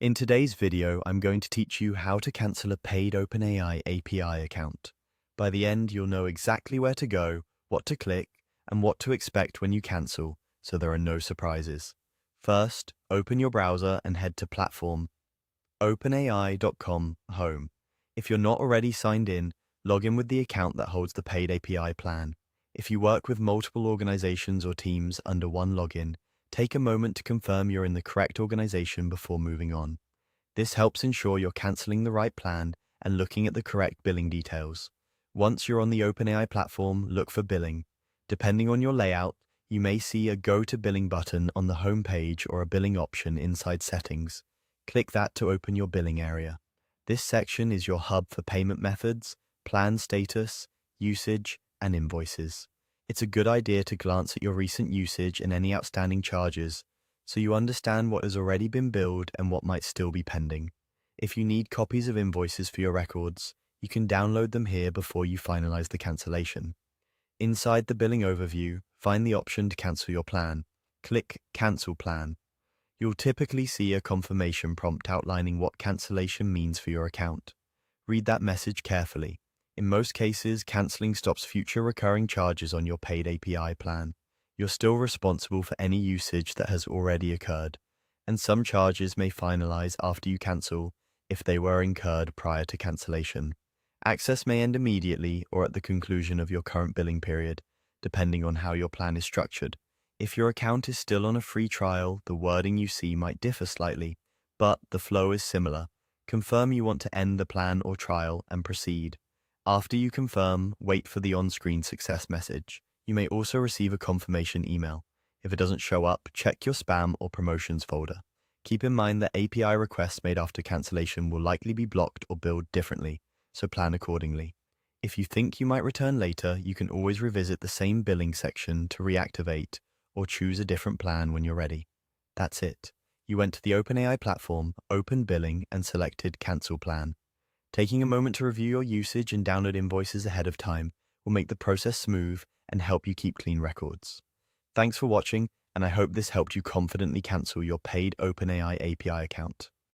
In today's video, I'm going to teach you how to cancel a paid OpenAI API account. By the end, you'll know exactly where to go, what to click, and what to expect when you cancel, so there are no surprises. First, open your browser and head to platform openai.com home. If you're not already signed in, log in with the account that holds the paid API plan. If you work with multiple organizations or teams under one login, take a moment to confirm you're in the correct organization before moving on. This helps ensure you're canceling the right plan and looking at the correct billing details. Once you're on the OpenAI platform, look for billing. Depending on your layout, you may see a Go to Billing button on the home page or a billing option inside Settings. Click that to open your billing area. This section is your hub for payment methods, plan status, usage, and invoices. It's a good idea to glance at your recent usage and any outstanding charges, so you understand what has already been billed and what might still be pending. If you need copies of invoices for your records, you can download them here before you finalize the cancellation. Inside the billing overview, find the option to cancel your plan. Click Cancel Plan. You'll typically see a confirmation prompt outlining what cancellation means for your account. Read that message carefully. In most cases, canceling stops future recurring charges on your paid API plan. You're still responsible for any usage that has already occurred, and some charges may finalize after you cancel if they were incurred prior to cancellation. Access may end immediately or at the conclusion of your current billing period, depending on how your plan is structured. If your account is still on a free trial, the wording you see might differ slightly, but the flow is similar. Confirm you want to end the plan or trial and proceed. After you confirm, wait for the on-screen success message. You may also receive a confirmation email. If it doesn't show up, check your spam or promotions folder. Keep in mind that API requests made after cancellation will likely be blocked or billed differently, so plan accordingly. If you think you might return later, you can always revisit the same billing section to reactivate or choose a different plan when you're ready. That's it. You went to the OpenAI platform, opened billing, and selected Cancel Plan. Taking a moment to review your usage and download invoices ahead of time will make the process smooth and help you keep clean records. Thanks for watching, and I hope this helped you confidently cancel your paid OpenAI API account.